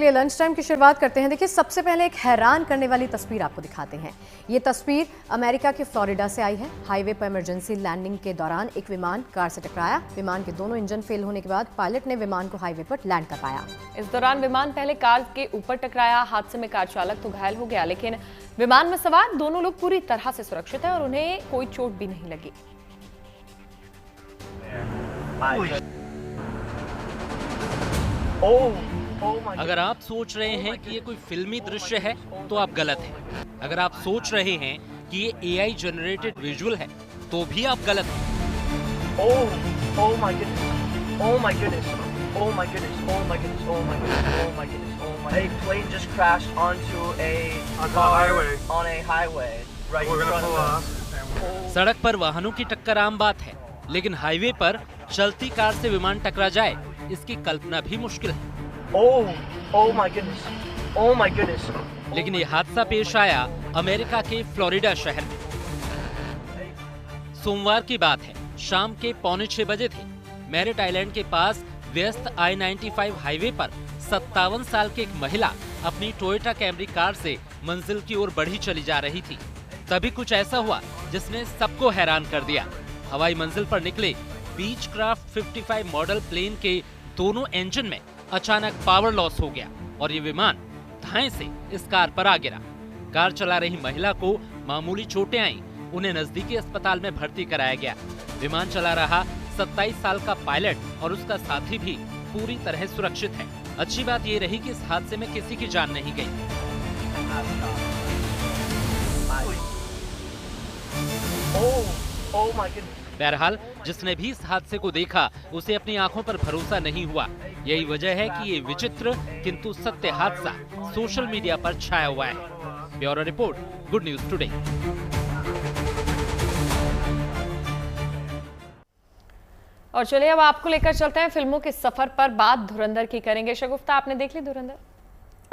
चलिए lunch time की शुरुआत करते हैं। देखिए, सबसे पहले एक हैरान करने वाली तस्वीर आपको दिखाते हैं। ये तस्वीर अमेरिका के फ्लोरिडा से आई है। हाईवे पर इमरजेंसी लैंडिंग के दौरान एक विमान कार से टकराया। विमान के दोनों इंजन फेल होने के बाद पायलट ने विमान को हाईवे पर लैंड कर पाया। इस दौरान विमान पहले कार के ऊपर टकराया। हादसे में कार चालक तो घायल हो गया, लेकिन विमान में सवार दोनों लोग पूरी तरह से सुरक्षित है और उन्हें कोई चोट भी नहीं लगी। अगर आप सोच रहे हैं कि ये कोई फिल्मी दृश्य है तो आप गलत हैं। अगर आप सोच रहे हैं कि ये AI जनरेटेड विजुअल है तो भी आप गलत हैं। A plane just crashed onto a highway on a highway right in front of us. सड़क पर वाहनों की टक्कर आम बात है, लेकिन हाईवे पर चलती कार से विमान टकरा जाए इसकी कल्पना भी मुश्किल है। Oh my goodness. Oh my goodness. लेकिन ये हादसा पेश आया अमेरिका के फ्लोरिडा शहर में। सोमवार की बात है, शाम के 5:45 बजे थे। मैरिट आइलैंड के पास व्यस्त I-95 हाईवे पर 57 साल की एक महिला अपनी टोयोटा कैमरी कार से मंजिल की ओर बढ़ी चली जा रही थी। तभी कुछ ऐसा हुआ जिसने सबको हैरान कर दिया। हवाई मंजिल पर निकले बीचक्राफ्ट 55 मॉडल प्लेन के दोनों इंजन में अचानक पावर लॉस हो गया और ये विमान धाएं से इस कार पर आ गिरा। कार चला रही महिला को मामूली चोटें आईं, उन्हें नजदीकी अस्पताल में भर्ती कराया गया। विमान चला रहा 27 साल का पायलट और उसका साथी भी पूरी तरह सुरक्षित है। अच्छी बात ये रही कि इस हादसे में किसी की जान नहीं गई। बहरहाल जिसने भी इस हादसे को देखा उसे अपनी आंखों पर भरोसा नहीं हुआ। यही वजह है कि ये विचित्र किंतु सत्य हादसा सोशल मीडिया पर छाया हुआ है। Bureau report, good news today. और चलिए अब आपको लेकर चलते हैं फिल्मों के सफर पर। बात धुरंधर की करेंगे। शगुफ्ता, आपने देख ली धुरंधर?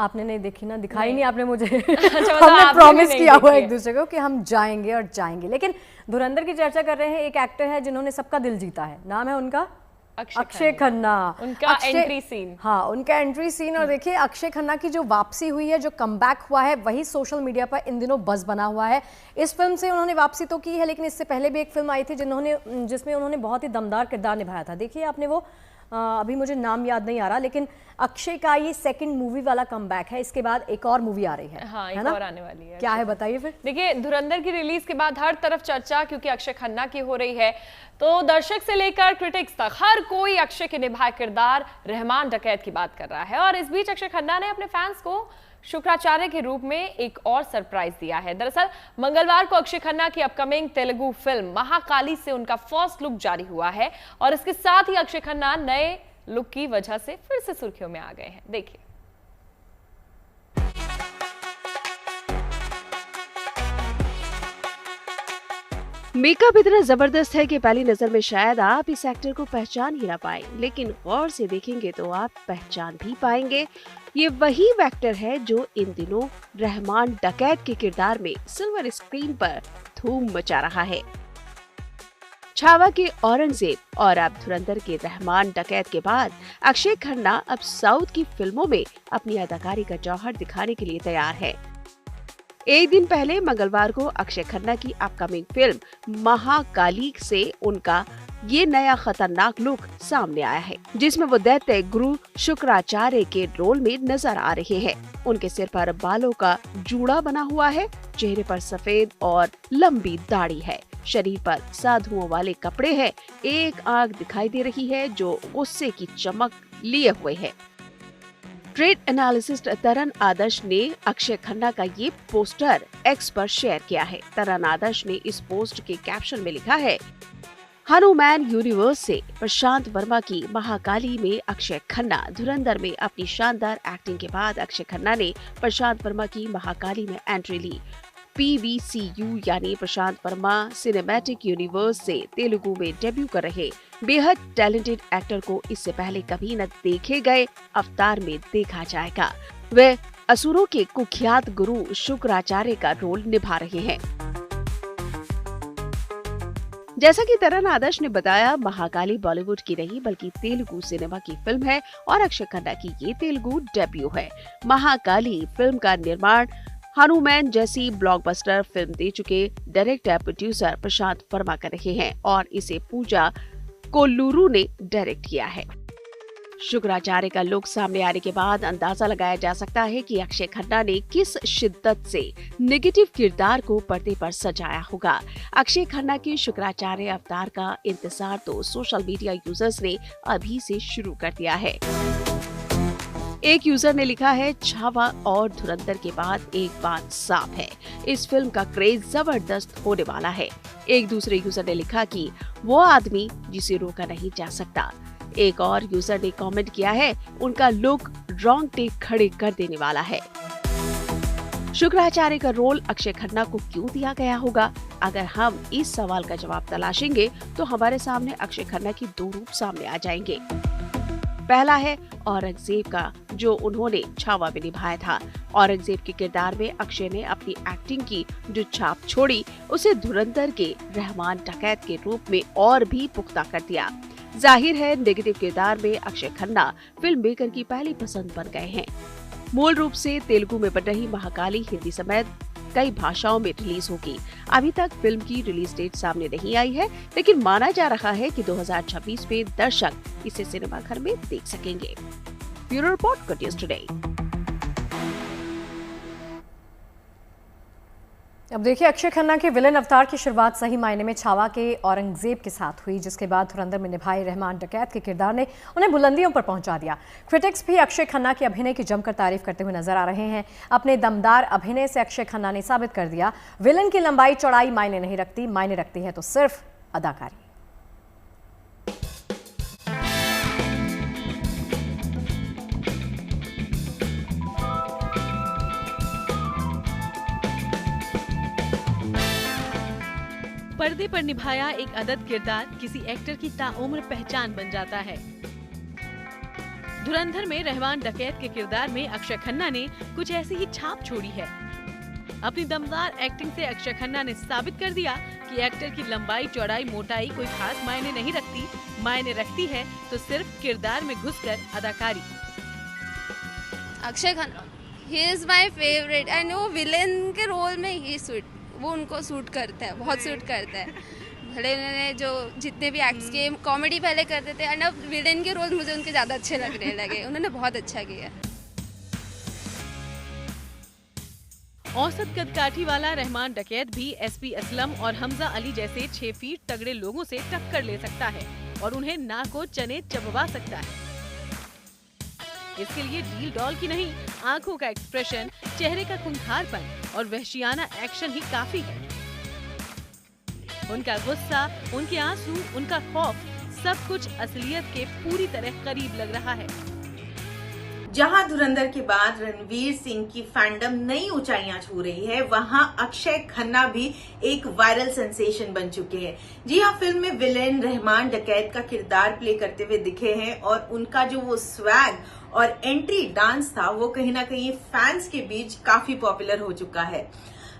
आपने नहीं देखी ना, दिखाई नहीं आपने मुझे। मतलब हमने प्रॉमिस किया हुआ एक दूसरे को कि हम जाएंगे और जाएंगे। लेकिन धुरंधर की चर्चा कर रहे हैं। एक एक्टर है जिन्होंने सबका दिल जीता है, नाम है उनका अक्षय खन्ना। उनका एंट्री सीन, हाँ उनका एंट्री सीन। और देखिए, अक्षय खन्ना की जो वापसी हुई है, जो कमबैक हुआ है, वही सोशल मीडिया पर इन दिनों बज़ बना हुआ है। इस फिल्म से उन्होंने वापसी तो की है, लेकिन इससे पहले भी एक फिल्म आई थी जिसमें उन्होंने बहुत ही दमदार किरदार निभाया था। देखिए आपने वो अभी मुझे नाम याद नहीं आ रहा, लेकिन अक्षय का ये सेकंड मूवी वाला कमबैक है। इसके बाद एक और मूवी आ रही है। हाँ, एक और आने वाली है। क्या है बताइए फिर। देखिए, धुरंधर की रिलीज के बाद हर तरफ चर्चा क्योंकि अक्षय खन्ना की हो रही है, तो दर्शक से लेकर क्रिटिक्स तक हर कोई अक्षय के निभाए किरदार रहमान डकैत की बात कर रहा है। और इस बीच अक्षय खन्ना ने अपने फैंस को शुक्राचार्य के रूप में एक और सरप्राइज दिया है। दरअसल मंगलवार को अक्षय खन्ना की अपकमिंग तेलुगु फिल्म महाकाली से उनका फर्स्ट लुक जारी हुआ है और इसके साथ ही अक्षय खन्ना नए लुक की वजह से फिर से सुर्खियों में आ गए हैं। देखिए, मेकअप इतना जबरदस्त है कि पहली नजर में शायद आप इस एक्टर को पहचान ही ना पाए, लेकिन गौर से देखेंगे तो आप पहचान भी पाएंगे। ये वही एक्टर है जो इन दिनों रहमान डकैत के किरदार में सिल्वर स्क्रीन पर धूम मचा रहा है। छावा के औरंगजेब और अब धुरंधर के रहमान डकैत के बाद अक्षय खन्ना अब साउथ की फिल्मों में अपनी अदाकारी का जौहर दिखाने के लिए तैयार है। एक दिन पहले मंगलवार को अक्षय खन्ना की अपकमिंग फिल्म महाकाली से उनका ये नया खतरनाक लुक सामने आया है, जिसमें वो दैत्य गुरु शुक्राचार्य के रोल में नजर आ रहे हैं। उनके सिर पर बालों का जूड़ा बना हुआ है, चेहरे पर सफेद और लंबी दाढ़ी है, शरीर पर साधुओं वाले कपड़े हैं, एक आंख दिखाई दे रही है जो गुस्से की चमक लिए हुए है। ट्रेड एनालिसिस्ट तरन आदर्श ने अक्षय खन्ना का ये पोस्टर एक्स पर शेयर किया है। तरन आदर्श ने इस पोस्ट के कैप्शन में लिखा है, हनुमान यूनिवर्स से प्रशांत वर्मा की महाकाली में अक्षय खन्ना। धुरंधर में अपनी शानदार एक्टिंग के बाद अक्षय खन्ना ने प्रशांत वर्मा की महाकाली में एंट्री ली। PVCU यानी प्रशांत वर्मा सिनेमैटिक यूनिवर्स से तेलुगु में डेब्यू कर रहे बेहद टैलेंटेड एक्टर को इससे पहले कभी न देखे गए अवतार में देखा जाएगा। वे असुरों के कुख्यात गुरु शुक्राचार्य का रोल निभा रहे हैं। जैसा कि तरण आदर्श ने बताया, महाकाली बॉलीवुड की नहीं बल्कि तेलुगु सिनेमा की फिल्म है और अक्षय खन्ना की ये तेलुगु डेब्यू है। महाकाली फिल्म का निर्माण हनुमान जैसी ब्लॉकबस्टर फिल्म दे चुके डायरेक्टर प्रोड्यूसर प्रशांत वर्मा कर रहे हैं और इसे पूजा कोल्लूरू ने डायरेक्ट किया है। शुक्राचार्य का लुक सामने आने के बाद अंदाजा लगाया जा सकता है कि अक्षय खन्ना ने किस शिद्दत से नेगेटिव किरदार को पर्दे पर सजाया होगा। अक्षय खन्ना के शुक्राचार्य अवतार का इंतजार तो सोशल मीडिया यूजर्स ने अभी से शुरू कर दिया है। एक यूजर ने लिखा है, छावा और धुरंधर के बाद एक बात साफ है, इस फिल्म का क्रेज जबरदस्त होने वाला है। एक दूसरे यूजर ने लिखा कि वो आदमी जिसे रोका नहीं जा सकता। एक और यूजर ने कमेंट किया है, उनका लुक रोंगटे खड़े कर देने वाला है। शुक्राचार्य का रोल अक्षय खन्ना को क्यों दिया गया होगा? अगर हम इस सवाल का जवाब तलाशेंगे तो हमारे सामने अक्षय खन्ना की दो रूप सामने आ जाएंगे। पहला है औरंगजेब का, जो उन्होंने छावा में निभाया था। औरंगजेब के किरदार में अक्षय ने अपनी एक्टिंग की जो छाप छोड़ी, उसे धुरंधर के रहमान डकैत के रूप में और भी पुख्ता कर दिया। जाहिर है, नेगेटिव किरदार में अक्षय खन्ना फिल्म मेकर की पहली पसंद बन गए हैं। मूल रूप से तेलुगु में बन रही महाकाली हिंदी समेत कई भाषाओं में रिलीज होगी। अभी तक फिल्म की रिलीज डेट सामने नहीं आई है, लेकिन माना जा रहा है कि 2026 में दर्शक इसे सिनेमाघर में देख सकेंगे। Bureau report, good news today. अब देखिए, अक्षय खन्ना के विलेन अवतार की शुरुआत सही मायने में छावा के औरंगजेब के साथ हुई, जिसके बाद धुरंधर में निभाए रहमान डकैत के किरदार ने उन्हें बुलंदियों पर पहुंचा दिया। क्रिटिक्स भी अक्षय खन्ना के अभिनय की जमकर तारीफ करते हुए नजर आ रहे हैं। अपने दमदार अभिनय से अक्षय खन्ना ने साबित कर दिया, विलेन की लंबाई चौड़ाई मायने नहीं रखती, मायने रखती है तो सिर्फ अदाकारी। पर्दे पर निभाया एक अदद किरदार किसी एक्टर की ताउम्र पहचान बन जाता है। धुरंधर में रहमान डकैत के किरदार में अक्षय खन्ना ने कुछ ऐसी ही छाप छोड़ी है। अपनी दमदार एक्टिंग से अक्षय खन्ना ने साबित कर दिया कि एक्टर की लंबाई चौड़ाई मोटाई कोई खास मायने नहीं रखती, मायने रखती है तो सिर्फ किरदार में घुसकर अदाकारी। Akshay Khanna, he is my favourite and वो विलेन के रोल में ही वो उनको सूट करता है, बहुत सूट करता है। भले उन्होंने जो जितने भी एक्ट्स किए, कॉमेडी पहले करते थे एंड अब विलेन के रोल मुझे उनके ज़्यादा अच्छे लगने लगे। उन्होंने बहुत अच्छा किया। औसत कदकाठी वाला रहमान डकैत भी एसपी असलम और हमजा अली जैसे 6 फीट तगड़े लोगों से टक्कर ले सकता है और उन्हें नाक को चने चबवा सकता है। इसके लिए डील डॉल की नहीं, आंखों का एक्सप्रेशन, चेहरे का खूंखारपन और वहशियाना एक्शन ही काफी है। उनका गुस्सा, उनके आंसू, उनका खौफ, सब कुछ असलियत के पूरी तरह करीब लग रहा है। जहां धुरंधर के बाद रणवीर सिंह की फैंडम नई ऊंचाइयां छू रही है, वहां अक्षय खन्ना भी एक वायरल सेंसेशन बन चुके हैं। जी हां, फिल्म में विलेन रहमान डकैत का किरदार प्ले करते हुए दिखे हैं और उनका जो वो स्वैग और एंट्री डांस था, वो कहीं ना कहीं फैंस के बीच काफी पॉपुलर हो चुका है।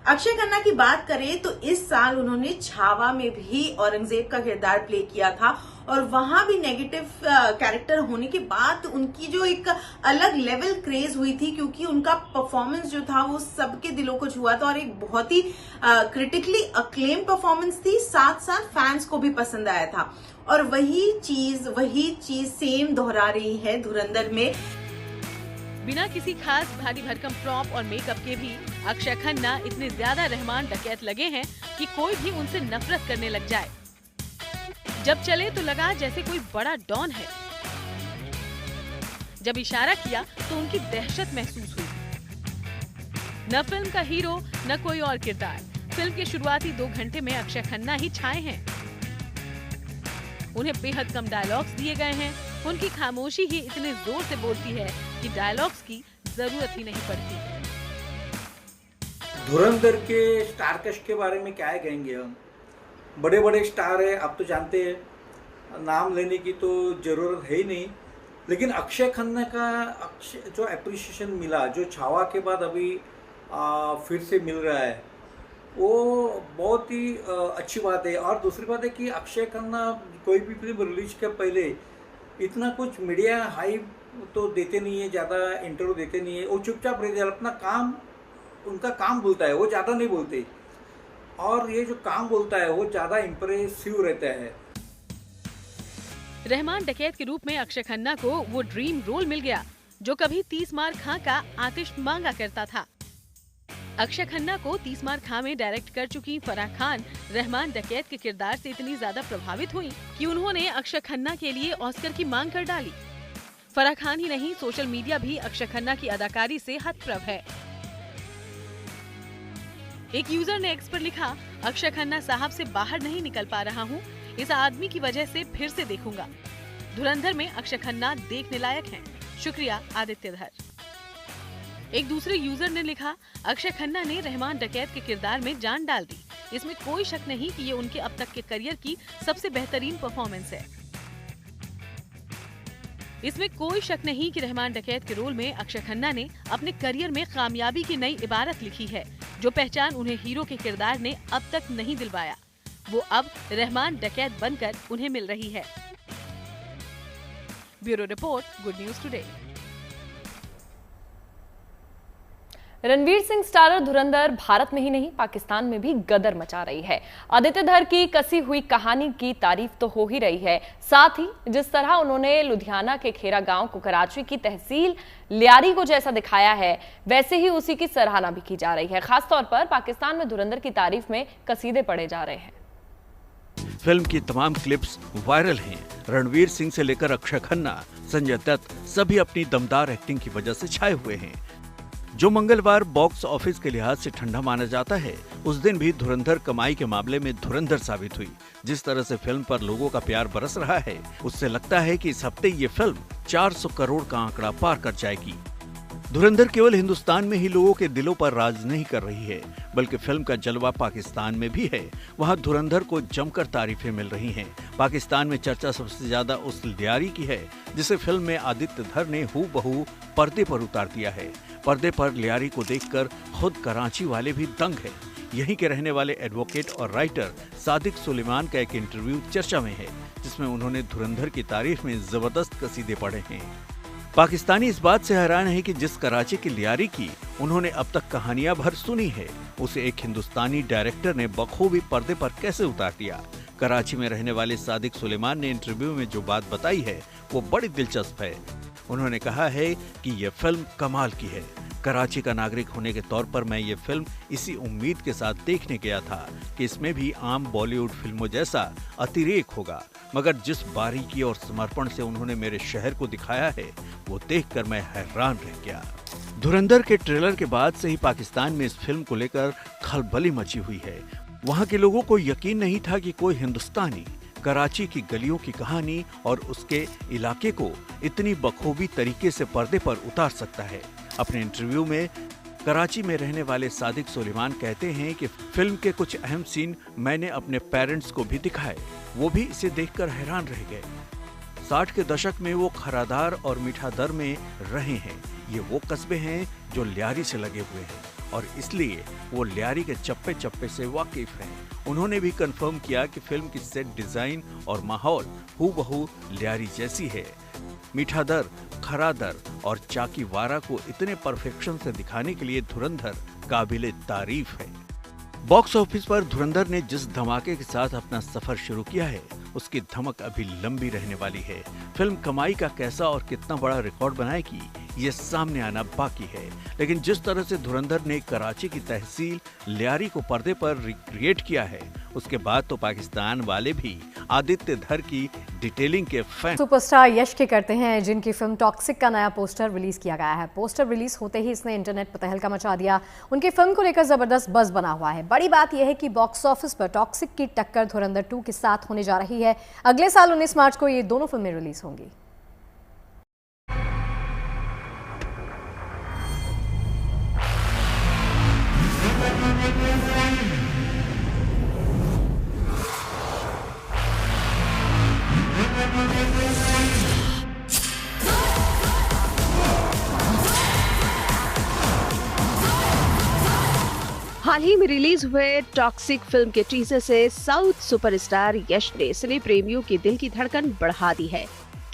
अक्षय खन्ना की बात करें तो इस साल उन्होंने छावा में भी औरंगजेब का किरदार प्ले किया था और वहां भी नेगेटिव कैरेक्टर होने के बाद उनकी जो एक अलग लेवल क्रेज हुई थी, क्योंकि उनका परफॉर्मेंस जो था वो सबके दिलों को छुआ था और एक बहुत ही क्रिटिकली अक्लेम परफॉर्मेंस थी, साथ साथ फैंस को भी पसंद आया था। और वही चीज सेम दोहरा रही है धुरंधर में। बिना किसी खास भारी भरकम प्रॉप और मेकअप के भी अक्षय खन्ना इतने ज्यादा रहमान डकैत लगे हैं कि कोई भी उनसे नफरत करने लग जाए। जब चले तो लगा जैसे कोई बड़ा डॉन है, जब इशारा किया तो उनकी दहशत महसूस हुई। न फिल्म का हीरो न कोई और किरदार, फिल्म के शुरुआती 2 घंटे में अक्षय खन्ना ही छाए हैं। उन्हें बेहद कम डायलॉग्स दिए गए हैं, उनकी खामोशी ही इतने जोर से बोलती है कि डायलॉग्स की जरूरत ही नहीं पड़ती। धुरंधर के स्टार कास्ट के बारे में क्या कहेंगे हम? बड़े बड़े स्टार है, आप तो जानते हैं, नाम लेने की तो जरूरत है ही नहीं। लेकिन अक्षय खन्ना का जो एप्रिसिएशन मिला, जो छावा के बाद अभी फिर से मिल रहा है, वो बहुत ही अच्छी बात है। और दूसरी बात है कि अक्षय खन्ना कोई भी फिल्म रिलीज के पहले इतना कुछ मीडिया हाइप तो देते नहीं है, ज़्यादा इंटरव्यू देते नहीं है, वो चुपचाप रहते हैं, अपना काम, उनका काम बोलता है, वो ज़्यादा नहीं बोलते। और ये जो काम बोलता है वो ज़्यादा इम्प्रेसिव रहता है। रहमान डकैत के रूप में अक्षय खन्ना को वो ड्रीम रोल मिल गया जो कभी 30 मार खां का आतिश मांगा करता था। अक्षय खन्ना को 30 मार खां में डायरेक्ट कर चुकी फराह खान रहमान डकैत के किरदार से इतनी ज्यादा प्रभावित हुई कि उन्होंने अक्षय खन्ना के लिए ऑस्कर की मांग कर डाली। फराह खान ही नहीं, सोशल मीडिया भी अक्षय खन्ना की अदाकारी से हतप्रभ है। एक यूजर ने एक्स पर लिखा, अक्षय खन्ना साहब से बाहर नहीं निकल पा रहा हूँ, इस आदमी की वजह से फिर से देखूंगा। धुरंधर में अक्षय खन्ना देखने लायक हैं। शुक्रिया आदित्य धर। एक दूसरे यूजर ने लिखा, अक्षय खन्ना ने रहमान डकैत के किरदार में जान डाल दी। इसमें कोई शक नहीं कि ये उनके अब तक के करियर की सबसे बेहतरीन परफॉर्मेंस है। इसमें कोई शक नहीं कि रहमान डकैत के रोल में अक्षय खन्ना ने अपने करियर में कामयाबी की नई इबारत लिखी है, जो पहचान उन्हें हीरो के किरदार ने अब तक नहीं दिलवाया, वो अब रहमान डकैत बनकर उन्हें मिल रही है। Bureau report, good news today. Ranveer Singh starrer धुरंधर भारत में ही नहीं पाकिस्तान में भी गदर मचा रही है। आदित्य धर की कसी हुई कहानी की तारीफ तो हो ही रही है, साथ ही जिस तरह उन्होंने लुधियाना के खेरा गांव को कराची की तहसील लियारी को जैसा दिखाया है, वैसे ही उसी की सराहना भी की जा रही है। खासतौर पर पाकिस्तान में धुरंधर की तारीफ में कसीदे पढ़े जा रहे हैं। फिल्म की तमाम क्लिप्स वायरल हैं। रणवीर सिंह से लेकर अक्षय खन्ना, संजय दत्त सभी अपनी दमदार एक्टिंग की वजह से छाए हुए हैं। जो मंगलवार बॉक्स ऑफिस के लिहाज से ठंडा माना जाता है, उस दिन भी धुरंधर कमाई के मामले में धुरंधर साबित हुई। जिस तरह से फिल्म पर लोगों का प्यार बरस रहा है, उससे लगता है कि इस हफ्ते ये फिल्म 400 करोड़ का आंकड़ा पार कर जाएगी। धुरंधर केवल हिंदुस्तान में ही लोगों के दिलों पर राज नहीं कर रही है, बल्कि फिल्म का जलवा पाकिस्तान में भी है। वहां धुरंधर को जमकर तारीफें मिल रही हैं। पाकिस्तान में चर्चा सबसे ज्यादा उस लियारी की है जिसे फिल्म में आदित्य धर ने हूबहू पर्दे पर उतार दिया है। पर्दे पर लियारी को देखकर खुद कराची वाले भी दंग हैं। यहीं के रहने वाले एडवोकेट और राइटर सादिक सुलेमान का एक इंटरव्यू चर्चा में है, जिसमें उन्होंने धुरंधर की तारीफ में जबरदस्त कसीदे पढ़े हैं। पाकिस्तानी इस बात से हैरान है कि जिस कराची की लियारी की उन्होंने अब तक कहानियां भर सुनी है, उसे एक हिंदुस्तानी डायरेक्टर ने बखूबी पर्दे पर कैसे उतार दिया। कराची में रहने वाले सादिक सुलेमान ने इंटरव्यू में जो बात बताई है वो बड़ी दिलचस्प है। उन्होंने कहा है कि यह फिल्म कमाल की है। कराची का नागरिक होने के तौर पर मैं ये फिल्म इसी उम्मीद के साथ देखने गया था कि इसमें भी आम बॉलीवुड फिल्मों जैसा अतिरेक होगा, मगर जिस बारीकी और समर्पण से उन्होंने मेरे शहर को दिखाया है, वो देखकर मैं हैरान रह गया। धुरंधर के ट्रेलर के बाद से ही पाकिस्तान में इस फिल्म को लेकर खलबली मची हुई है। वहाँ के लोगों को यकीन नहीं था कि कोई हिंदुस्तानी कराची की गलियों की कहानी और उसके इलाके को इतनी बखूबी तरीके से पर्दे पर उतार सकता है। अपने इंटरव्यू में कराची में रहने वाले सादिक सुलेमान कहते हैं कि फिल्म के कुछ अहम सीन मैंने अपने पेरेंट्स को भी दिखाए, वो भी इसे देखकर हैरान रह गए। 60 के दशक में वो खरादार और मीठादर में रहे हैं। ये वो कस्बे हैं जो लियारी से लगे हुए हैं और इसलिए वो लियारी के चप्पे चप्पे से वाकिफ हैं। उन्होंने भी कंफर्म किया कि फिल्म की सेट डिजाइन और माहौल हूबहू लियारी जैसी है। मीठादर, खरादर और चाकीवारा को इतने परफेक्शन से दिखाने के लिए धुरंधर काबिले तारीफ है। बॉक्स ऑफिस पर धुरंधर ने जिस धमाके के साथ अपना सफर शुरू किया है, उसकी धमक अभी लंबी रहने वाली है। फिल्म कमाई का कैसा और कितना बड़ा रिकॉर्ड बनाएगी, ये सामने आना बाकी है। लेकिन जिस तरह से धुरंधर ने कराची की तहसील लियारी को पर्दे पर रिक्रिएट किया है, उसके बाद तो पाकिस्तान वाले भी आदित्य धर की डिटेलिंग के फैन। सुपरस्टार यश के करते हैं, जिनकी फिल्म टॉक्सिक का नया पोस्टर रिलीज किया गया है। पोस्टर रिलीज होते ही इसने इंटरनेट पर तहलका मचा दिया। उनकी फिल्म को लेकर जबरदस्त बज़ बना हुआ है। बड़ी बात यह है कि बॉक्स ऑफिस पर टॉक्सिक की टक्कर धुरंधर 2 के साथ होने जा रही है। अगले साल 19 मार्च को ये दोनों फिल्में रिलीज होंगी। हाल ही में रिलीज हुए टॉक्सिक फिल्म के टीजर से साउथ सुपरस्टार यश ने सिने प्रेमियों के दिल की धड़कन बढ़ा दी है।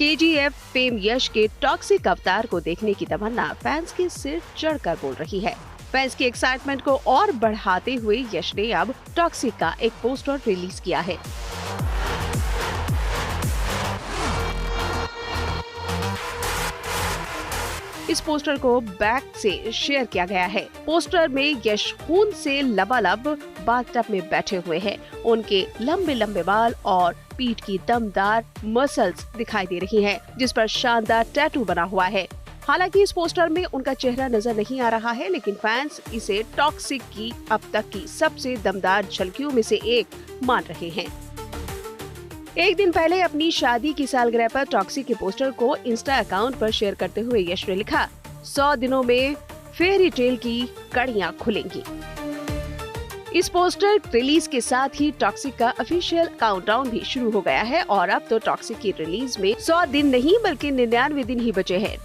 KGF फेम यश के टॉक्सिक अवतार को देखने की तमन्ना फैंस के सिर चढ़कर बोल रही है। फैंस की एक्साइटमेंट को और बढ़ाते हुए यश ने अब टॉक्सिक का एक पोस्टर रिलीज किया है। इस पोस्टर को बैक से शेयर किया गया है। पोस्टर में यश खून से लबालब बाथटब में बैठे हुए हैं। उनके लंबे लंबे बाल और पीठ की दमदार मसल्स दिखाई दे रही हैं, जिस पर शानदार टैटू बना हुआ है। हालांकि इस पोस्टर में उनका चेहरा नजर नहीं आ रहा है, लेकिन फैंस इसे टॉक्सिक की अब तक की सबसे दमदार झलकियों में से एक मान रहे हैं। एक दिन पहले अपनी शादी की सालगिरह पर टॉक्सिक के पोस्टर को इंस्टा अकाउंट पर शेयर करते हुए यश ने लिखा, 100 दिनों में फेरी टेल की कड़ियां खुलेंगी। इस पोस्टर रिलीज के साथ ही टॉक्सिक का ऑफिशियल काउंटडाउन भी शुरू हो गया है और अब तो टॉक्सिक की रिलीज में 100 दिन नहीं बल्कि 99 दिन ही बचे हैं।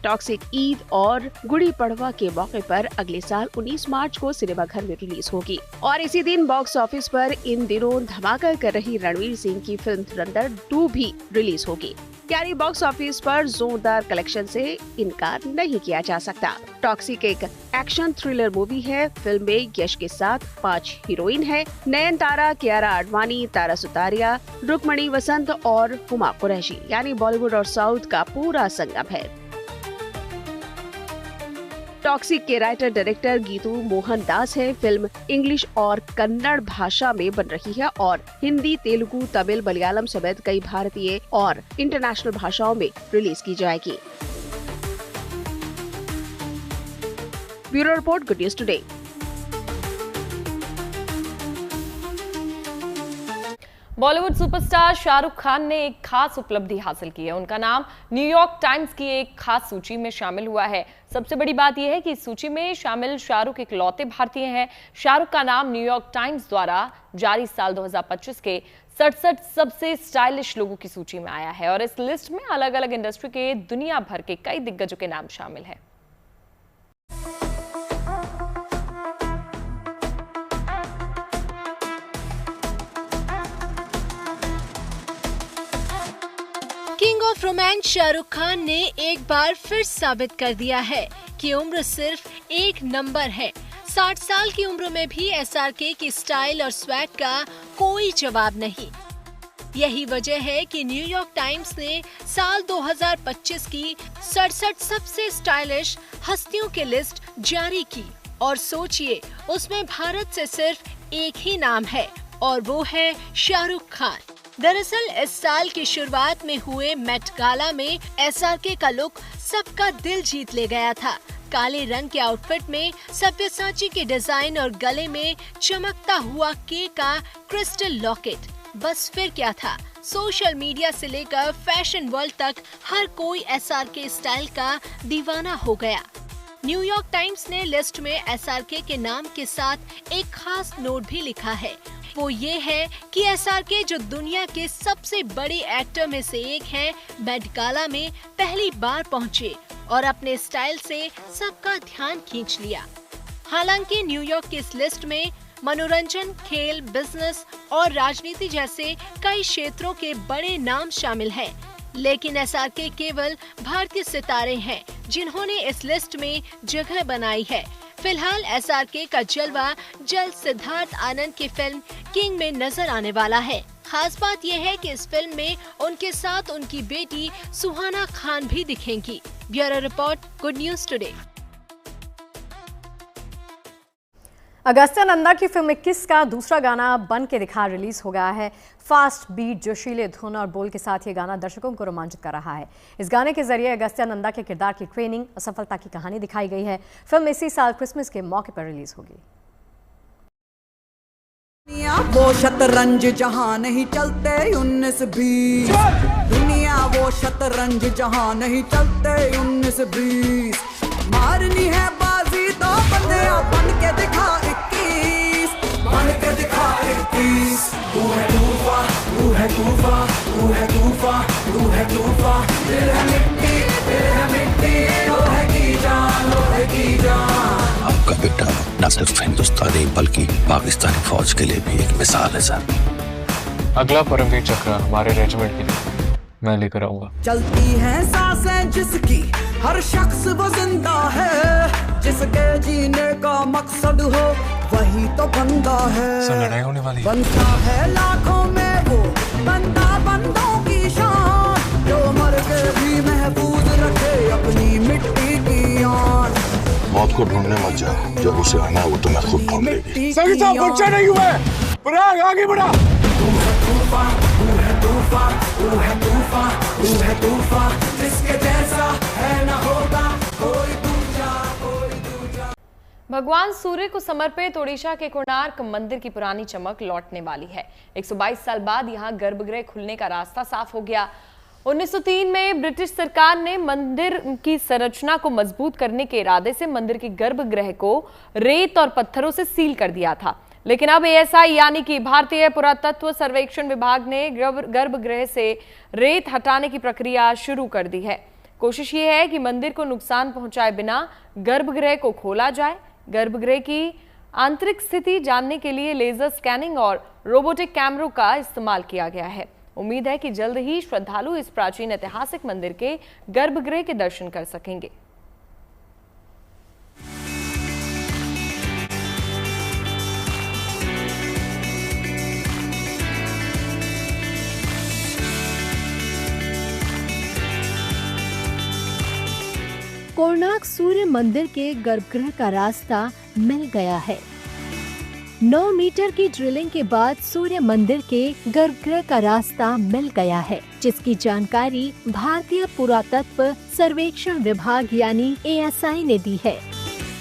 टॉक्सिक ईद और गुड़ी पड़वा के मौके पर अगले साल 19 मार्च को सिनेमाघर में रिलीज होगी और इसी दिन बॉक्स ऑफिस पर इन दिनों धमाका कर रही रणवीर सिंह की फिल्म धुरंधर 2 भी रिलीज होगी। यानी बॉक्स ऑफिस पर जोरदार कलेक्शन से इनकार नहीं किया जा सकता। टॉक्सिक एक एक्शन थ्रिलर मूवी है। फिल्म में यश के साथ 5 हीरोइन है, नयनतारा, कियारा आडवाणी, तारा सुतारिया, रुक्मणी वसंत और हुमा कुरैशी। यानी बॉलीवुड और साउथ का पूरा संगम है। टॉक्सिक के राइटर डायरेक्टर गीतू मोहन दास है। फिल्म इंग्लिश और कन्नड़ भाषा में बन रही है और हिंदी, तेलुगु, तमिल, मलयालम समेत कई भारतीय और इंटरनेशनल भाषाओं में रिलीज की जाएगी। Bureau report, good news today. Bollywood superstar Shahrukh Khan ने एक खास उपलब्धि हासिल की है। उनका नाम न्यूयॉर्क टाइम्स की एक खास सूची में शामिल हुआ है। सबसे बड़ी बात यह है कि इस सूची में शामिल शाहरुख इकलौते भारतीय हैं। शाहरुख का नाम न्यूयॉर्क टाइम्स द्वारा जारी साल 2025 के 67 सबसे स्टाइलिश लोगों की सूची में आया है और इस लिस्ट में अलग अलग इंडस्ट्री के दुनिया भर के कई दिग्गजों के नाम शामिल हैं। King of romance Shahrukh Khan ने एक बार फिर साबित कर दिया है कि उम्र सिर्फ एक नंबर है। 60 साल की उम्र में भी SRK की स्टाइल और स्वैग का कोई जवाब नहीं। यही वजह है कि न्यूयॉर्क टाइम्स ने साल 2025 की 67 सबसे स्टाइलिश हस्तियों की लिस्ट जारी की और सोचिए, उसमें भारत से सिर्फ एक ही नाम है और वो है शाहरुख खान। दरअसल इस साल की शुरुआत में हुए मेट गाला में SRK का लुक सबका दिल जीत ले गया था। काले रंग के आउटफिट में सब्यसाची के डिजाइन और गले में चमकता हुआ के का क्रिस्टल लॉकेट। बस फिर क्या था, सोशल मीडिया से लेकर फैशन वर्ल्ड तक हर कोई SRK स्टाइल का दीवाना हो गया। न्यूयॉर्क टाइम्स ने लिस्ट में SRK के नाम के साथ एक खास नोट भी लिखा है। वो ये है कि SRK जो दुनिया के सबसे बड़े एक्टर में से एक हैं, मेट गाला में पहली बार पहुंचे और अपने स्टाइल से सबका ध्यान खींच लिया। हालांकि न्यूयॉर्क की इस लिस्ट में मनोरंजन, खेल, बिजनेस और राजनीति जैसे कई क्षेत्रों के बड़े नाम शामिल हैं, लेकिन SRK केवल भारतीय सितारे हैं जिन्होंने इस लिस्ट में जगह बनाई है। फिलहाल SRK का जलवा जल्द सिद्धार्थ आनंद की फिल्म किंग में नजर आने वाला है। खास बात यह है कि इस फिल्म में उनके साथ उनकी बेटी सुहाना खान भी दिखेंगी। Bureau report, good news today. Agastya Nanda की फिल्म 21 का दूसरा गाना बन के दिखा रिलीज हो गया है। फास्ट बीट, जोशीले धुन और बोल के साथ ये गाना दर्शकों को रोमांचित कर रहा है। इस गाने के जरिए अगस्त्य नंदा के किरदार की ट्रेनिंग, असफलता की कहानी दिखाई गई है। फिल्म इसी साल क्रिसमस के मौके पर रिलीज होगी। वो शतरंज जहां नहीं चलते 19-20, दुनिया वो शतरंज जहां नहीं चलते 19-20, मारनी है बाजी तो बंदिया बन के दिखा 21, बन के दिखा 21। तू है तूफा, तू है तूफा, तू है तूफा, तू है तूफा, दिल है मिट्टी, दिल है मिट्टी, लोहे की जान, लोहे की जान। आपका बेटा न सिर्फ हिंदुस्तानी बल्कि पाकिस्तानी फौज के लिए भी एक मिसाल है सर। अगला परमवीर चक्र हमारे रेजिमेंट के लिए मैं लेकर आऊंगा। चलती है सांसें जिसकी हर शख्स वो जिंदा है, जिसके जीने का मकसद हो वही तो बंदा है। सर लड़ाई होने वाली है। बनता है लाखों में वो बंदा बंदों की शान, जो मर के भी महफूज रखे अपनी मिट्टी की आन। मौत को ढूंढने मत जा, जब उसे आना है वो तुम्हें खुद ढूंढ लेगी। सही साहब बच्चा नहीं हुआ है, पराग आगे बढ़ा। भगवान सूर्य को समर्पित ओडिशा के कोणार्क मंदिर की पुरानी चमक लौटने वाली है। 122 साल बाद यहां गर्भगृह खुलने का रास्ता साफ हो गया। 1903 में ब्रिटिश सरकार ने मंदिर की संरचना को मजबूत करने के इरादे से मंदिर के गर्भगृह को रेत और पत्थरों से सील कर दिया था, लेकिन अब ASI यानी कि भारतीय पुरातत्व सर्वेक्षण विभाग ने गर्भगृह से रेत हटाने की प्रक्रिया शुरू कर दी है। कोशिश ये है कि मंदिर को नुकसान पहुंचाए बिना गर्भगृह को खोला जाए। गर्भगृह की आंतरिक स्थिति जानने के लिए लेजर स्कैनिंग और रोबोटिक कैमरों का इस्तेमाल किया गया है। उम्मीद है कि जल्द ही श्रद्धालु इस प्राचीन ऐतिहासिक मंदिर के गर्भगृह के दर्शन कर सकेंगे। कोणार्क सूर्य मंदिर के गर्भगृह का रास्ता मिल गया है। 9 मीटर की ड्रिलिंग के बाद सूर्य मंदिर के गर्भगृह का रास्ता मिल गया है, जिसकी जानकारी भारतीय पुरातत्व सर्वेक्षण विभाग यानी ASI ने दी है।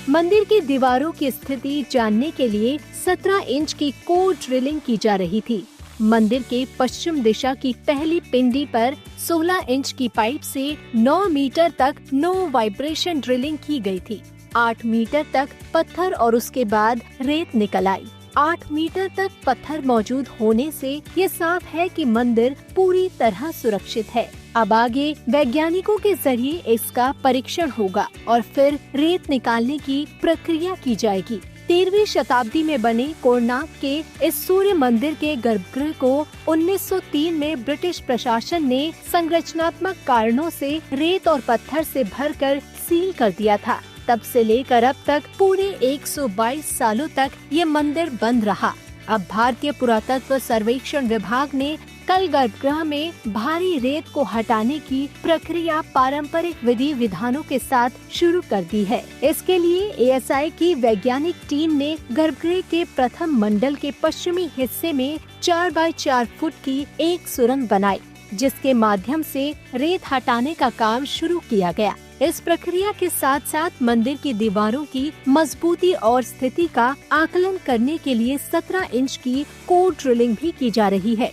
मंदिर की दीवारों की स्थिति जानने के लिए 17 इंच की कोर ड्रिलिंग की जा रही थी। मंदिर के पश्चिम दिशा की पहली पिंडी पर 16 इंच की पाइप से 9 मीटर तक नो वाइब्रेशन ड्रिलिंग की गई थी। 8 मीटर तक पत्थर और उसके बाद रेत निकल आई। 8 मीटर तक पत्थर मौजूद होने से ये साफ है कि मंदिर पूरी तरह सुरक्षित है। अब आगे वैज्ञानिकों के जरिए इसका परीक्षण होगा और फिर रेत निकालने की प्रक्रिया की जाएगी। 13वीं शताब्दी में बने कोणार्क के इस सूर्य मंदिर के गर्भगृह को 1903 में ब्रिटिश प्रशासन ने संरचनात्मक कारणों से रेत और पत्थर से भरकर सील कर दिया था। तब से लेकर अब तक पूरे 122 सालों तक ये मंदिर बंद रहा। अब भारतीय पुरातत्व सर्वेक्षण विभाग ने कल गर्भगृह में भारी रेत को हटाने की प्रक्रिया पारंपरिक विधि विधानों के साथ शुरू कर दी है। इसके लिए ASI की वैज्ञानिक टीम ने गर्भगृह के प्रथम मंडल के पश्चिमी हिस्से में 4 बाय 4 फुट की एक सुरंग बनाई, जिसके माध्यम से रेत हटाने का काम शुरू किया गया। इस प्रक्रिया के साथ साथ मंदिर की दीवारों की मजबूती और स्थिति का आकलन करने के लिए 17 इंच की कोर ड्रिलिंग भी की जा रही है।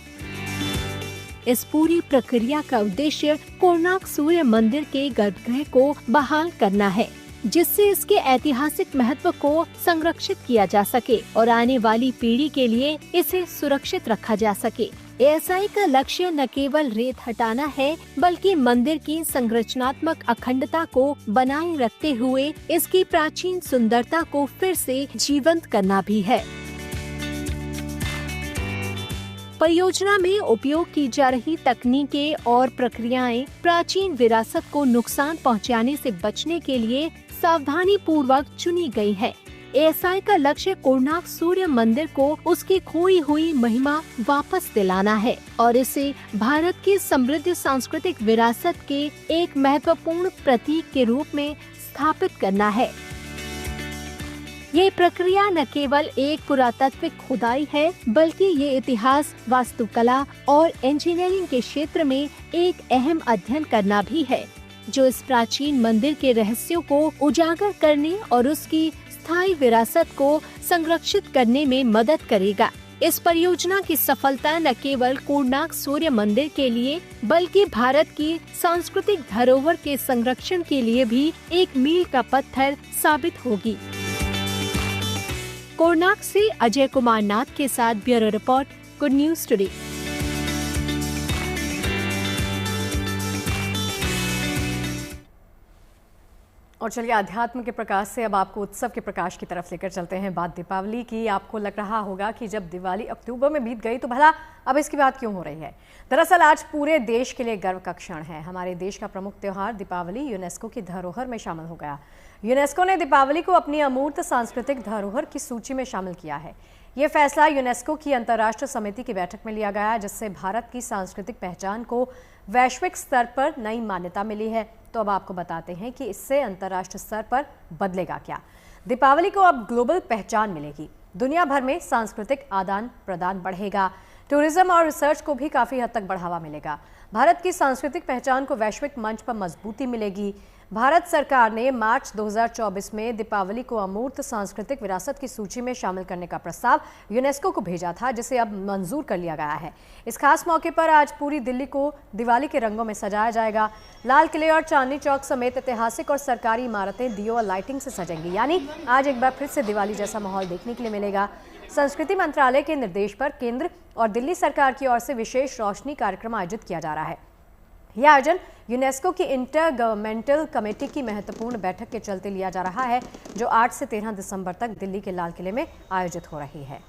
इस पूरी प्रक्रिया का उद्देश्य कोणार्क सूर्य मंदिर के गर्भगृह को बहाल करना है, जिससे इसके ऐतिहासिक महत्व को संरक्षित किया जा सके और आने वाली पीढ़ी के लिए इसे सुरक्षित रखा जा सके। ASI का लक्ष्य न केवल रेत हटाना है, बल्कि मंदिर की संरचनात्मक अखंडता को बनाए रखते हुए इसकी प्राचीन सुंदरता को फिर से जीवंत करना भी है। परियोजना में उपयोग की जा रही तकनीकें और प्रक्रियाएं प्राचीन विरासत को नुकसान पहुंचाने से बचने के लिए सावधानी पूर्वक चुनी गई है। ASI का लक्ष्य कोणार्क सूर्य मंदिर को उसकी खोई हुई महिमा वापस दिलाना है और इसे भारत की समृद्ध सांस्कृतिक विरासत के एक महत्वपूर्ण प्रतीक के रूप में स्थापित करना है। ये प्रक्रिया न केवल एक पुरातात्विक खुदाई है, बल्कि ये इतिहास, वास्तुकला और इंजीनियरिंग के क्षेत्र में एक अहम अध्ययन करना भी है, जो इस प्राचीन मंदिर के रहस्यों को उजागर करने और उसकी स्थायी विरासत को संरक्षित करने में मदद करेगा। इस परियोजना की सफलता न केवल कोणार्क सूर्य मंदिर के लिए, बल्कि भारत की सांस्कृतिक धरोहर के संरक्षण के लिए भी एक मील का पत्थर साबित होगी। कोणार्क से अजय कुमार नाथ के साथ bureau report, good news today. और चलिए अध्यात्म के प्रकाश से अब आपको उत्सव के प्रकाश की तरफ लेकर चलते हैं। बात दीपावली की। आपको लग रहा होगा कि जब दिवाली अक्टूबर में बीत गई तो भला अब इसकी बात क्यों हो रही है। दरअसल आज पूरे देश के लिए गर्व का क्षण है। हमारे देश का प्रमुख त्योहार दीपावली यूनेस्को की धरोहर में शामिल हो गया। यूनेस्को ने दीपावली को अपनी अमूर्त सांस्कृतिक धरोहर की सूची में शामिल किया है। ये फैसला यूनेस्को की अंतर्राष्ट्रीय समिति की बैठक में लिया गया, जिससे भारत की सांस्कृतिक पहचान को वैश्विक स्तर पर नई मान्यता मिली है। तो अब आपको बताते हैं कि इससे अंतर्राष्ट्रीय स्तर पर बदलेगा क्या। दीपावली को अब ग्लोबल पहचान मिलेगी। दुनिया भर में सांस्कृतिक आदान प्रदान बढ़ेगा। टूरिज्म और रिसर्च को भी काफ़ी हद तक बढ़ावा मिलेगा। भारत की सांस्कृतिक पहचान को वैश्विक मंच पर मजबूती मिलेगी। भारत सरकार ने मार्च 2024 में दीपावली को अमूर्त सांस्कृतिक विरासत की सूची में शामिल करने का प्रस्ताव यूनेस्को को भेजा था, जिसे अब मंजूर कर लिया गया है। इस खास मौके पर आज पूरी दिल्ली को दिवाली के रंगों में सजाया जाएगा। लाल किले और चांदनी चौक समेत ऐतिहासिक और सरकारी इमारतें दियो और लाइटिंग से सजेंगी। यानी आज एक बार फिर से दिवाली जैसा माहौल देखने के लिए मिलेगा। संस्कृति मंत्रालय के निर्देश पर केंद्र और दिल्ली सरकार की ओर से विशेष रोशनी कार्यक्रम आयोजित किया जा रहा है। यह आयोजन यूनेस्को की इंटर गवर्नमेंटल कमेटी की महत्वपूर्ण बैठक के चलते लिया जा रहा है, जो 8 से 13 दिसंबर तक दिल्ली के लाल किले में आयोजित हो रही है।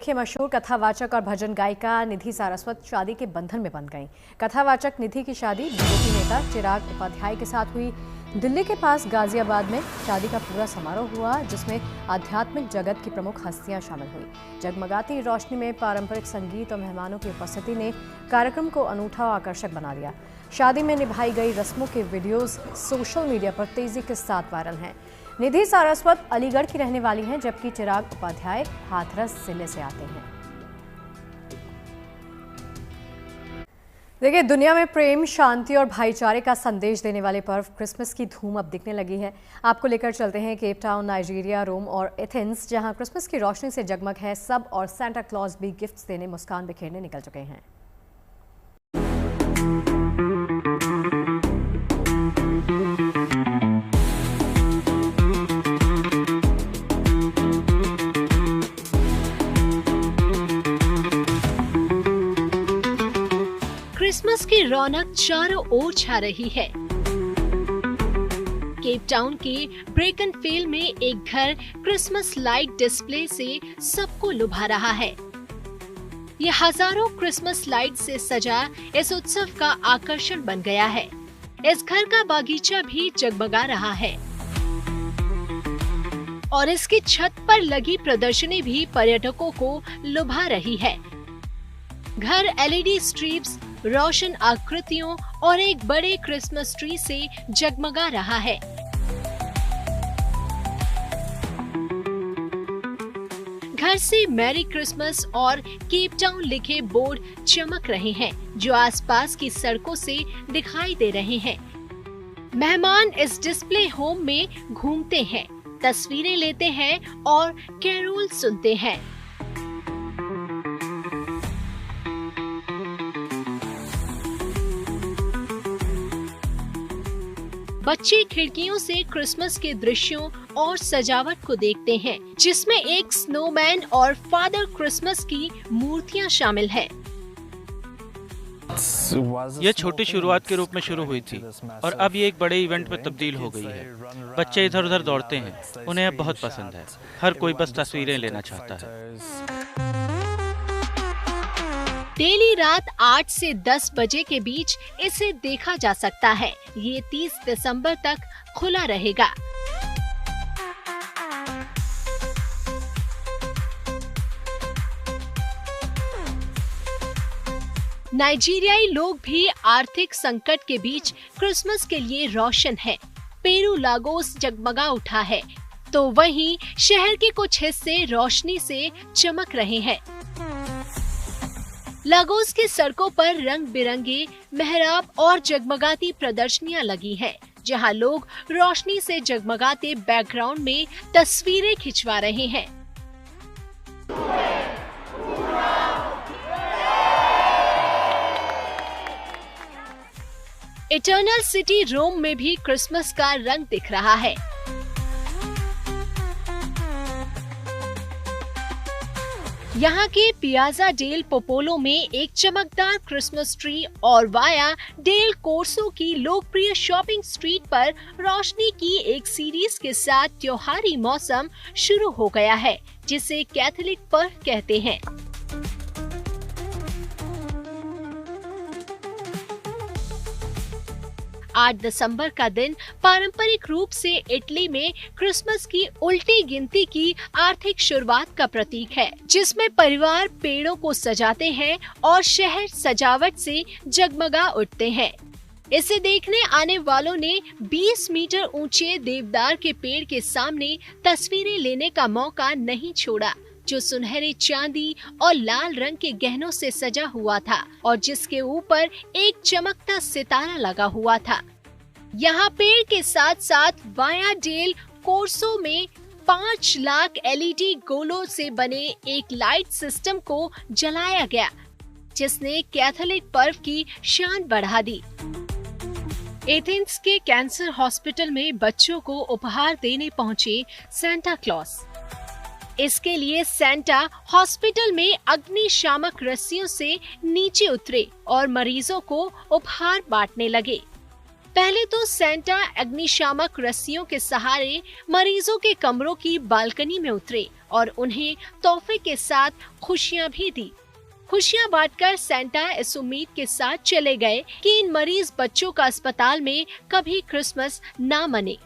मशहूर कथावाचक और भजन गायिका निधि सारस्वत शादी के बंधन में बंध गईं। कथावाचक निधि की शादी बीजेपी नेता चिराग उपाध्याय के साथ हुई। दिल्ली के पास गाजियाबाद में शादी का पूरा समारोह हुआ, जिसमें आध्यात्मिक जगत की प्रमुख हस्तियां शामिल हुई। जगमगाती रोशनी में पारंपरिक संगीत और मेहमानों की उपस्थिति ने कार्यक्रम को अनूठा और आकर्षक बना दिया। शादी में निभाई गई रस्मों के वीडियोस सोशल मीडिया पर तेजी के साथ वायरल हैं। निधि सारस्वत अलीगढ़ की रहने वाली हैं, जबकि चिराग उपाध्याय हाथरस जिले से आते हैं। देखिए, दुनिया में प्रेम, शांति और भाईचारे का संदेश देने वाले पर्व क्रिसमस की धूम अब दिखने लगी है। आपको लेकर चलते हैं केप टाउन, नाइजीरिया, रोम और एथेंस, जहां क्रिसमस की रोशनी से जगमग है सब और सेंटा क्लॉज भी गिफ्ट्स देने, मुस्कान बिखेरने निकल चुके हैं। क्रिसमस की रौनक चारों ओर छा रही है। केप टाउन के ब्रेकनफील्ड में एक घर क्रिसमस लाइट डिस्प्ले से सबको लुभा रहा है। ये हजारों क्रिसमस लाइट से सजा इस उत्सव का आकर्षण बन गया है। इस घर का बागीचा भी जगमगा रहा है और इसकी छत पर लगी प्रदर्शनी भी पर्यटकों को लुभा रही है। घर एलईडी स्ट्रिप्स, रोशन आकृतियों और एक बड़े क्रिसमस ट्री से जगमगा रहा है। घर से मैरी क्रिसमस और केप टाउन लिखे बोर्ड चमक रहे हैं, जो आसपास की सड़कों से दिखाई दे रहे हैं। मेहमान इस डिस्प्ले होम में घूमते हैं, तस्वीरें लेते हैं और कैरोल सुनते हैं। बच्चे खिड़कियों से क्रिसमस के दृश्यों और सजावट को देखते हैं, जिसमें एक स्नोमैन और फादर क्रिसमस की मूर्तियां शामिल है। यह छोटी शुरुआत के रूप में शुरू हुई थी और अब ये एक बड़े इवेंट में तब्दील हो गई है। बच्चे इधर उधर दौड़ते हैं, उन्हें अब बहुत पसंद है। हर कोई बस तस्वीरें लेना चाहता है। डेली रात 8 से 10 बजे के बीच इसे देखा जा सकता है। ये 30 दिसंबर तक खुला रहेगा। नाइजीरियाई लोग भी आर्थिक संकट के बीच क्रिसमस के लिए रोशन हैं। पेरू लागोस जगमगा उठा है, तो वहीं शहर के कुछ हिस्से रोशनी से चमक रहे हैं। लागोस की सड़कों पर रंग बिरंगे मेहराब और जगमगाती प्रदर्शनियां लगी हैं, जहां लोग रोशनी से जगमगाते बैकग्राउंड में तस्वीरें खिंचवा रहे हैं। इटर्नल सिटी रोम में भी क्रिसमस का रंग दिख रहा है। यहाँ के पियाजा डेल पोपोलो में एक चमकदार क्रिसमस ट्री और वाया डेल कोर्सो की लोकप्रिय शॉपिंग स्ट्रीट पर रोशनी की एक सीरीज के साथ त्योहारी मौसम शुरू हो गया है, जिसे कैथोलिक पर्व कहते हैं। आठ दिसंबर का दिन पारंपरिक रूप से इटली में क्रिसमस की उल्टी गिनती की आर्थिक शुरुआत का प्रतीक है, जिसमें परिवार पेड़ों को सजाते हैं और शहर सजावट से जगमगा उठते हैं। इसे देखने आने वालों ने 20 मीटर ऊंचे देवदार के पेड़ के सामने तस्वीरें लेने का मौका नहीं छोड़ा, जो सुनहरे चांदी और लाल रंग के गहनों से सजा हुआ था और जिसके ऊपर एक चमकता सितारा लगा हुआ था। यहाँ पेड़ के साथ साथ वाया डेल कोर्सो में 5 लाख LED गोलों से बने एक लाइट सिस्टम को जलाया गया, जिसने कैथोलिक पर्व की शान बढ़ा दी। एथेंस के कैंसर हॉस्पिटल में बच्चों को उपहार देने पहुंचे सेंटा क्लॉस। इसके लिए सेंटा हॉस्पिटल में अग्निशामक रस्सियों से नीचे उतरे और मरीजों को उपहार बांटने लगे। पहले तो सेंटा अग्निशामक रस्सियों के सहारे मरीजों के कमरों की बालकनी में उतरे और उन्हें तोहफे के साथ खुशियां भी दी। खुशियां बांटकर सेंटा इस उम्मीद के साथ चले गए कि इन मरीज बच्चों का अस्पताल में कभी क्रिसमस ना मने।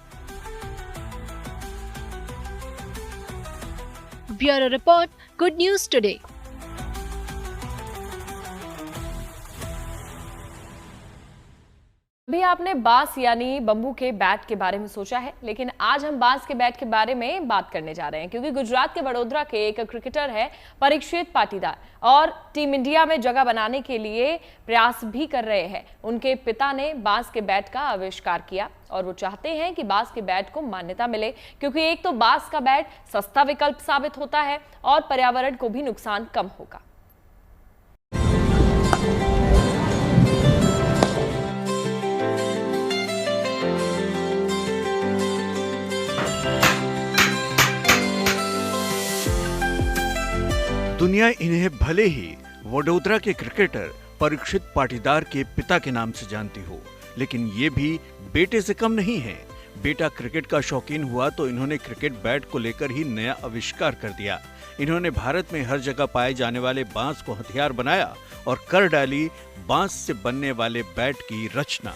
Bureau report, good news today. अभी आपने बांस यानी बम्बू के बैट के बारे में सोचा है, लेकिन आज हम बांस के बैट के बारे में बात करने जा रहे हैं, क्योंकि गुजरात के वडोदरा के एक क्रिकेटर है परीक्षित पाटीदार और टीम इंडिया में जगह बनाने के लिए प्रयास भी कर रहे हैं। उनके पिता ने बांस के बैट का आविष्कार किया और वो चाहते हैं कि बांस के बैट को मान्यता मिले, क्योंकि एक तो बांस का बैट सस्ता विकल्प साबित होता है और पर्यावरण को भी नुकसान कम होगा। दुनिया इन्हें भले ही वडोदरा के क्रिकेटर परीक्षित पाटीदार के पिता के नाम से जानती हो, लेकिन ये भी बेटे से कम नहीं है। बेटा क्रिकेट का शौकीन हुआ तो इन्होंने क्रिकेट बैट को लेकर ही नया आविष्कार कर दिया। इन्होंने भारत में हर जगह पाए जाने वाले बांस को हथियार बनाया और कर डाली बांस से बनने वाले बैट की रचना।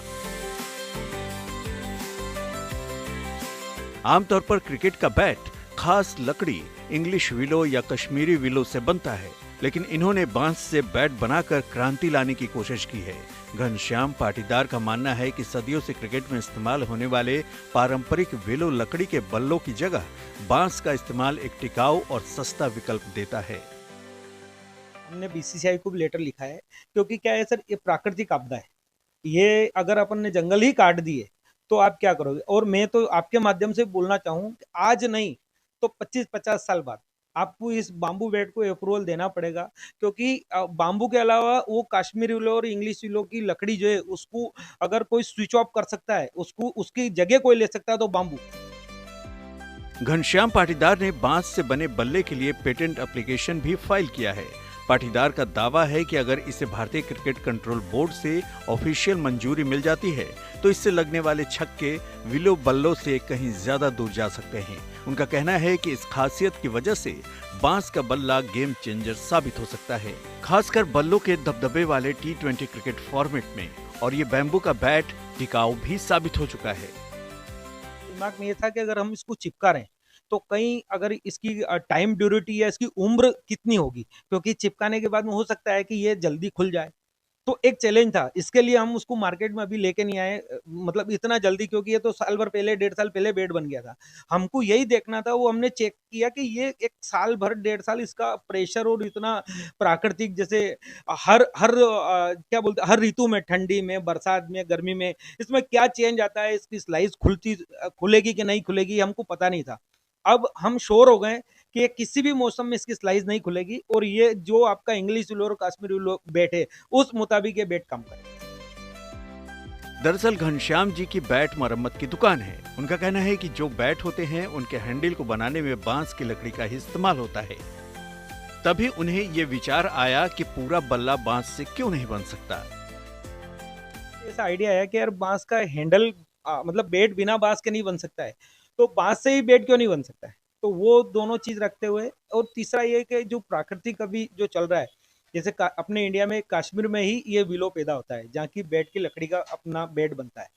आमतौर पर क्रिकेट का बैट खास लकड़ी, इंग्लिश विलो या कश्मीरी विलो से बनता है, लेकिन इन्होंने बांस से बैट बनाकर क्रांति लाने की कोशिश की है। घनश्याम पाटीदार का मानना है कि सदियों से क्रिकेट में इस्तेमाल होने वाले पारंपरिक विलो लकड़ी के बल्लों की जगह बांस का इस्तेमाल एक टिकाऊ और सस्ता विकल्प देता है। हमने BCCI को भी लेटर लिखा है, क्योंकि क्या है सर, ये प्राकृतिक आपदा है। ये अगर अपन ने जंगल ही काट दिए तो आप क्या करोगे। और मैं तो आपके माध्यम से बोलना चाहूँ, आज नहीं तो 25-50 साल बाद आपको इस बाम्बू बैट को अप्रूवल देना पड़ेगा, क्योंकि बाम्बू के अलावा वो कश्मीरी विलो और इंग्लिश विलो की लकड़ी जो है, उसको अगर कोई स्विच ऑफ कर सकता है, उसको उसकी जगह कोई ले सकता है तो बाम्बू। घनश्याम पाटीदार ने बांस से बने बल्ले के लिए पेटेंट एप्लीकेशन भी फाइल किया है। पाटीदार का दावा है कि अगर इसे भारतीय क्रिकेट कंट्रोल बोर्ड से ऑफिशियल मंजूरी मिल जाती है तो इससे लगने वाले छक्के विलो बल्लों से कहीं ज्यादा दूर जा सकते हैं। उनका कहना है कि इस खासियत की वजह से बांस का बल्ला गेम चेंजर साबित हो सकता है, खासकर बल्लों के दबदबे वाले T20 क्रिकेट फॉर्मेट में। और ये बैम्बू का बैट टिकाऊ भी साबित हो चुका है। दिमाग में ये था कि अगर हम इसको चिपका रहे हैं तो कहीं अगर इसकी टाइम ड्यूरेटी या इसकी उम्र कितनी होगी, क्योंकि चिपकाने के बाद में हो सकता है कि ये जल्दी खुल जाए। तो एक चैलेंज था, इसके लिए हम उसको मार्केट में अभी लेके नहीं आए, मतलब इतना जल्दी, क्योंकि ये तो साल भर पहले 1.5 साल पहले बैट बन गया था। हमको यही देखना था, वो हमने चेक किया कि ये एक साल भर 1.5 साल इसका प्रेशर और इतना प्राकृतिक, जैसे हर क्या बोलते हर ऋतु में, ठंडी में, बरसात में, गर्मी में, इसमें क्या चेंज आता है, इसकी स्लाइस खुलेगी कि नहीं खुलेगी, हमको पता नहीं था। अब हम श्योर हो गए कि किसी भी मौसम में इसकी स्लाइस नहीं खुलेगी और ये जो आपका इंग्लिश विलो और कश्मीरी विलो बैट है उस मुताबिक ये बैट काम करेगा। दरअसल घनश्याम जी की बैट मरम्मत की दुकान है। उनका कहना है कि जो बैट होते हैं उनके हैंडल को बनाने में बांस की लकड़ी का ही इस्तेमाल होता है। तभी उन्हें ये विचार आया कि पूरा बल्ला बांस से क्यों नहीं बन सकता। ऐसा आइडिया आया कि यार बांस का हैंडल मतलब बेड बिना बांस के नहीं बन सकता है, तो बांस से ही बेड क्यों नहीं बन सकता है। तो वो दोनों चीज रखते हुए, और तीसरा ये कि जो प्राकृतिक अभी जो चल रहा है, जैसे अपने इंडिया में कश्मीर में ही ये विलो पैदा होता है, जहाँ की बेड की लकड़ी का अपना बेड बनता है।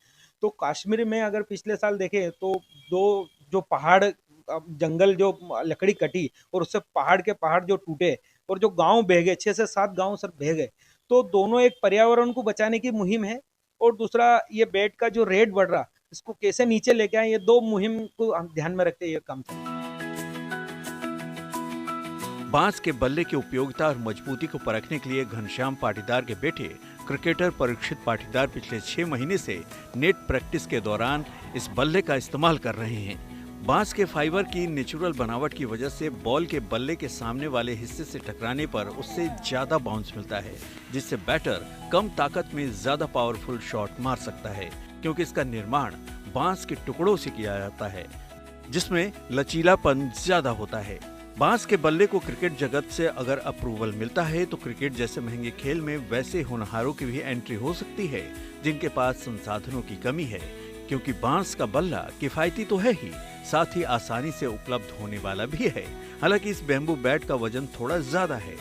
तो कश्मीर में अगर पिछले साल देखें तो दो जो पहाड़ जंगल जो लकड़ी कटी और उससे पहाड़ के पहाड़ जो टूटे और जो गांव बह गए, 6 से 7 गांव सर बह गए। तो दोनों एक पर्यावरण को बचाने की मुहिम है, और दूसरा ये बेड का जो रेट बढ़ रहा, इसको कैसे नीचे लेके आए, ये दो मुहिम को ध्यान में रखते ये काम चल रहा है। बांस के बल्ले की उपयोगिता और मजबूती को परखने के लिए घनश्याम पाटीदार के बेटे क्रिकेटर परीक्षित पाटीदार पिछले 6 महीने से नेट प्रैक्टिस के दौरान इस बल्ले का इस्तेमाल कर रहे हैं। बांस के फाइबर की नेचुरल बनावट की वजह से बॉल के बल्ले के सामने वाले हिस्से से टकराने पर उससे ज्यादा बाउंस मिलता है, जिससे बैटर कम ताकत में ज्यादा पावरफुल शॉट मार सकता है, क्योंकि इसका निर्माण बांस के टुकड़ों से किया जाता है, जिसमें लचीलापन ज्यादा होता है। बांस के बल्ले को क्रिकेट जगत से अगर अप्रूवल मिलता है तो क्रिकेट जैसे महंगे खेल में वैसे होनहारों की भी एंट्री हो सकती है जिनके पास संसाधनों की कमी है, क्योंकि बांस का बल्ला किफायती तो है ही, साथ ही आसानी से उपलब्ध होने वाला भी है। हालांकि इस बैम्बू बैट का वजन थोड़ा ज्यादा है।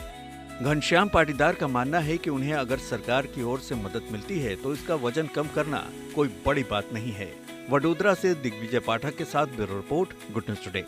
घनश्याम पाटीदार का मानना है कि उन्हें अगर सरकार की ओर से मदद मिलती है तो इसका वजन कम करना कोई बड़ी बात नहीं है। वडोदरा से दिग्विजय पाठक के साथ bureau report, good news today.